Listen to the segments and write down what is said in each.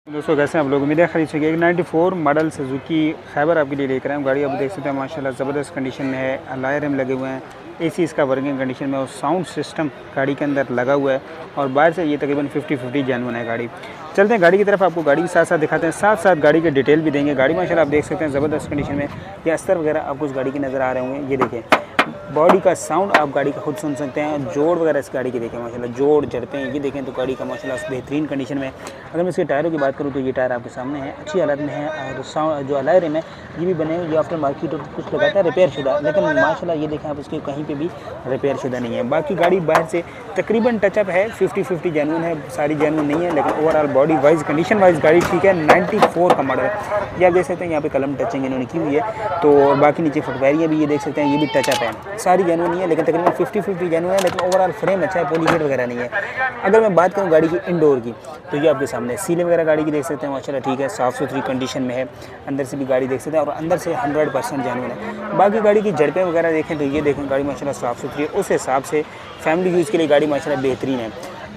दोस्तों कैसे हैं आप लोग। उम्मीद है खरीद सके। एक 94 मॉडल सुजुकी खैबर आपके लिए लेकर आए हैं। गाड़ी आप देख सकते हैं माशाल्लाह ज़बरदस्त कंडीशन में है। अलॉय रिम लगे हुए हैं, एसी इसका वर्किंग कंडीशन में और साउंड सिस्टम गाड़ी के अंदर लगा हुआ है और बाहर से ये तकरीबन 50-50 जेन्युइन है गाड़ी। चलते हैं गाड़ी की तरफ, आपको गाड़ी के साथ साथ दिखाते हैं, साथ साथ गाड़ी के डिटेल भी देंगे। गाड़ी माशाल्लाह आप देख सकते हैं ज़बरदस्त कंडीशन में। ये अस्तर वगैरह आपको उस गाड़ी की नज़र आ रहे होंगे। ये देखें बॉडी का साउंड आप गाड़ी का खुद सुन सकते हैं। जोड़ वगैरह इस गाड़ी के देखें माशाल्लाह, जोड़ झड़पे ये देखें तो गाड़ी का माशाल्लाह बेहतरीन कंडीशन में। अगर मैं इसके टायरों की बात करूँ तो ये टायर आपके सामने है, अच्छी हालत में है। और साउंड जो अलॉय रिम है ये भी बने हुए, ये आफ्टर मार्केट और कुछ लगाता है रिपेयर शुदा, लेकिन माशाल्लाह ये देखें आप इसके कहीं पे भी रिपेयर शुदा नहीं है। बाकी गाड़ी बाहर से तकरीबन टचअप है, 50-50 जेन्युइन है, सारी जेन्युइन नहीं है, लेकिन overall body wise condition wise गाड़ी ठीक है। 94 का मॉडल है, ये आप देख सकते हैं। यहाँ पे कलम टचिंग इन्होंने की हुई है। तो बाकी नीचे फुटवेरियाँ भी ये देख सकते हैं, ये भी टचअप है, सारी जेन्युइन नहीं है, लेकिन तकरीबन 50-50 जेन्युइन है। लेकिन ओवरऑल फ्रेम अच्छा है, पॉलीगेट वगैरह नहीं है। अगर मैं बात करूँ गाड़ी की इंडोर की तो ये आपके सामने सीलें वगैरह गाड़ी की देख सकते हैं माशाल्लाह ठीक है, साफ़ सुथरी कंडीशन में है। अंदर से भी गाड़ी देख सकते हैं और अंदर से 100% जेन्युइन है। बाकी गाड़ी की झड़पें वगैरह देखें तो ये देखें गाड़ी माशाल्लाह साफ़ सुथरी है, उस हिसाब से फैमिली यूज़ के लिए गाड़ी माशाल्लाह बेहतरीन है।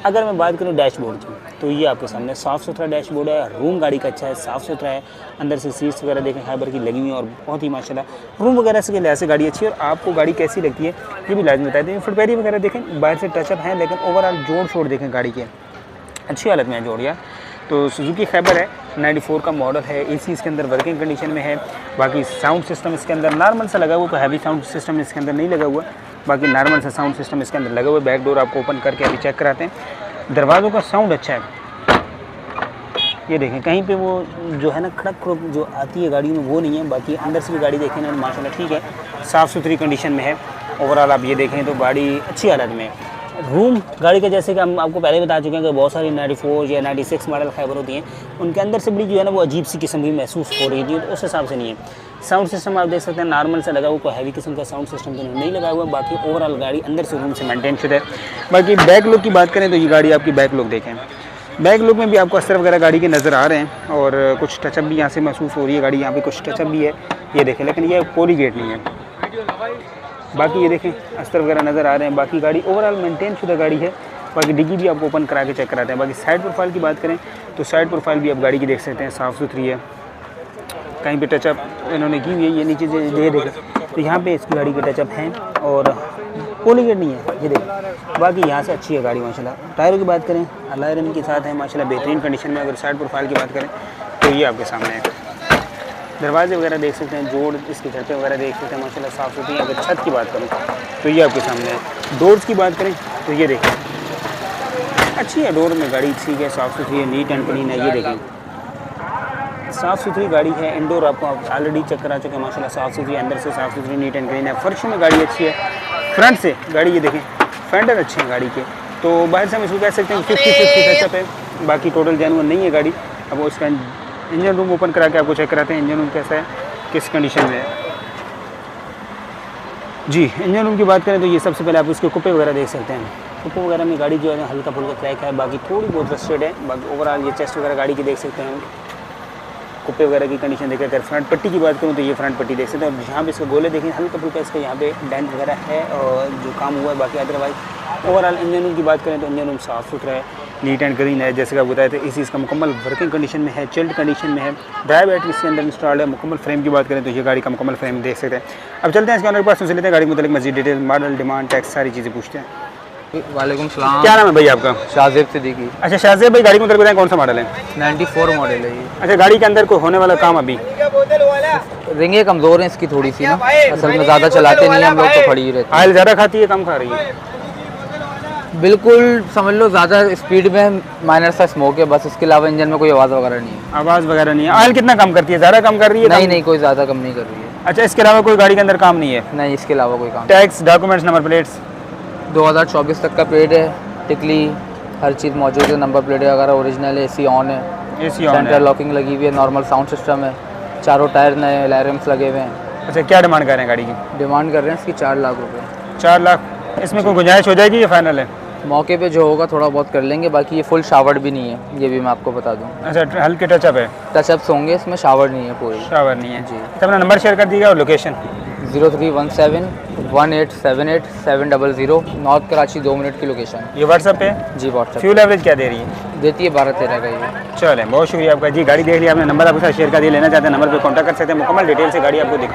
अगर मैं बात करूँ डैशबोर्ड की तो ये आपके सामने साफ़ सुथरा डैशबोर्ड है। रूम गाड़ी का अच्छा है, साफ़ सुथरा है। अंदर से सीट्स वगैरह देखें फाइबर की लगी हुई हैं और बहुत ही माशाल्लाह रूम वगैरह से लिहाज से गाड़ी अच्छी है। और आपको गाड़ी कैसी लगती है ये भी लाजमी बताते हैं। फुटपेरी वगैरह देखें बाहर से टचअप है, लेकिन ओवरऑल जोड़ शोड़ देखें गाड़ी के अच्छी हालत में है जोड़ यार। तो सुजुकी खैबर है, 94 का मॉडल है, एसी इसके अंदर वर्किंग कंडीशन में है। बाकी साउंड सिस्टम इसके अंदर नॉर्मल सा लगा हुआ, कोई हैवी साउंड सिस्टम इसके अंदर नहीं लगा हुआ। बाकी नॉर्मल सा साउंड सिस्टम इसके अंदर लगा हुआ है। बैक डोर आपको ओपन करके अभी चेक कराते हैं। दरवाज़ों का साउंड अच्छा है, ये देखें कहीं पे वो जो है ना खड़क खड़क जो आती है गाड़ी में वो नहीं है। बाकी अंदर से भी गाड़ी देखें ना माशाल्लाह ठीक है, साफ़ सुथरी कंडीशन में है। ओवरऑल आप ये देखें तो गाड़ी अच्छी हालत में है। रूम गाड़ी का जैसे कि हम आपको पहले बता चुके हैं कि बहुत सारी 94 या 96 मॉडल खैबर होती हैं, उनके अंदर से बड़ी जो है ना वो अजीब सी किस्म की महसूस हो रही थी, तो उस हिसाब से नहीं है। साउंड सिस्टम आप देख सकते हैं नॉर्मल से लगा हुआ, कोई हैवी किस्म का साउंड सिस्टम तो नहीं लगा हुआ। बाकी ओवरऑल गाड़ी अंदर से रूम से मेंटेन शुदा है। बाकी बैक लुक की बात करें तो ये गाड़ी आपकी बैक लुक देखें, बैक लुक में भी आपको अस्तर वगैरह गाड़ी के नज़र आ रहे हैं और कुछ टचअप भी यहाँ से महसूस हो रही है। गाड़ी यहाँ पे कुछ टचअप भी है ये देखें, लेकिन ये पॉलीगेट नहीं है। बाकी ये देखें अस्तर वगैरह नज़र आ रहे हैं। बाकी गाड़ी ओवरऑल मेंटेन शुदा गाड़ी है। बाकी डिग्गी भी आपको ओपन करा के चेक कराते हैं। बाकी साइड प्रोफाइल की बात करें तो साइड प्रोफाइल भी आप गाड़ी की देख सकते हैं, साफ़ सुथरी है, कहीं पे टचअप इन्होंने की हुई है। ये नीचे दे देखें तो यहाँ पे इसकी गाड़ी के टचअप हैं और पॉलीगेट नहीं है ये देखें। बाकी यहाँ से अच्छी है गाड़ी माशाल्लाह। टायरों की बात करें अलॉय रिम के साथ है माशाल्लाह बेहतरीन कंडीशन में। अगर साइड प्रोफाइल की बात करें तो ये आपके सामने है। दरवाजे वगैरह देख सकते हैं, जोड़ इसके झड़पे वगैरह देख सकते हैं माशाल्लाह साफ़ सुथरी। अगर छत की बात करूँ तो ये आपके सामने है। डोर्स की बात करें तो ये देखें अच्छी है, डोर में गाड़ी ठीक है, साफ़ सुथरी है, नीट एंड क्लीन है। ये देखें साफ़ सुथरी गाड़ी है। इंडोर आपको ऑलरेडी चेक करा चुके हैं माशाल्लाह साफ़ सुथरी, अंदर से साफ़ सुथरी नीट एंड क्लीन है। फर्श में गाड़ी अच्छी है। फ्रंट से गाड़ी ये देखें फेंडर अच्छे हैं गाड़ी के, तो बाहर से हम इसको कह सकते हैं 50-50 टचअप है। बाकी टोटल जेन्युइन नहीं है गाड़ी। अब वो इसका इंजन रूम ओपन करा के आपको चेक कराते हैं इंजन रूम कैसा है, किस कंडीशन में है। जी इंजन रूम की बात करें तो ये सबसे पहले आप इसके कुप्पे वगैरह देख सकते हैं। कुप्पे वगैरह में गाड़ी जो है हल्का फुल्का क्रैक है, बाकी थोड़ी बहुत रस्टेड है। बाकी ओवरऑल ये चेस्ट वगैरह गाड़ी की देख सकते हैं। कुप्पे वगैरह की कंडीशन देखें। अगर फ्रंट पट्टी की बात करूँ तो ये फ्रंट पट्टी देख सकते हैं और जहाँ पे इसके गोले देखें हल्का फुल्का इसका यहाँ पे डेंट वगैरह है और जो काम हुआ है। बाकी अदरवाइज ओवरऑल इंजन रूम की बात करें तो इंजन रूम साफ़ सुथरा है, नीट एंड क्लीन है। जैसे कि आप बताए थे इसी इसका मुकम्मल वर्किंग कंडीशन में है, चिल्ड कंडीशन में है। ड्राई बैटरी इसके अंदर इंस्टॉल्ड है। मुकम्मल फ्रेम की बात करें तो ये गाड़ी का मुकम्मल फ्रेम देख सकते हैं। अब चलते हैं इसके अंदर पास सुन लेते हैं गाड़ी के मतलब मजीद डिटेल, मॉडल, डिमांड, टैक्स सारी चीज़ें पूछते हैं। वालेकुम सलाम। क्या नाम है भाई आपका? शाहजेब सिद्दीकी। अच्छा शाहजेब भाई, गाड़ी को मतलब बताएं कौन सा मॉडल है? 94 मॉडल है ये। अच्छा गाड़ी के अंदर कोई होने वाला काम अभी? रिंगे कमज़ोर हैं इसकी थोड़ी सी ना, असल में ज़्यादा चलाते नहीं हम लोग, तो खड़ी ही रहती है। ऑयल ज़्यादा खाती है कम खा रही है? बिल्कुल समझ लो ज़्यादा स्पीड में माइनर सा स्मोक है बस, इसके अलावा इंजन में कोई आवाज़ वगैरह नहीं है। आवाज़ वगैरह नहीं है। ऑयल कितना कम करती है? ज़्यादा कम कर रही है? नहीं नहीं कोई ज़्यादा कम नहीं कर रही है। अच्छा इसके अलावा कोई गाड़ी के अंदर काम नहीं है? नहीं इसके अलावा कोई काम। टैक्स, डॉक्यूमेंट्स, नंबर प्लेट्स 2024 तक का प्लेट है, टिकली हर चीज़ मौजूद है, नंबर प्लेट वगैरह ओरिजिनल है, एसी ऑन है, एसी ऑन है, सेंटर लॉकिंग लगी हुई है, नॉर्मल साउंड सिस्टम है, चारों टायर नए अलॉय रिम्स लगे हुए हैं। अच्छा क्या डिमांड कर रहे हैं गाड़ी की? डिमांड कर रहे हैं इसकी 4 लाख रुपये। 4 लाख। इसमें कोई गुंजाइश हो जाएगी या फाइनल है? मौके पे जो होगा थोड़ा बहुत कर लेंगे। बाकी ये फुल शावर्ड भी नहीं है, ये भी मैं आपको बता दूं। अच्छा हल्के टचअप है? टचअप्स होंगे इसमें, शावर्ड नहीं है पूरी। शावर नहीं है जी। तो अपना नंबर शेयर कर दीजिएगा और लोकेशन? 0317 1878-700 नॉर्थ कराची, 2 मिनट की लोकेशन। ये व्हाट्सअप पे जी व्हाट्सएप फ्यूल एवरेज क्या दे रही है? देती है 12-13 का ये। चलें, बहुत शुक्रिया आपका जी। गाड़ी देख लिया आपने, नंबर आपके साथ शेयर कर दिया, लेना चाहते हैं नंबर पे कांटेक्ट कर सकते हैं, मुकम्मल डिटेल से गाड़ी आपको दिखा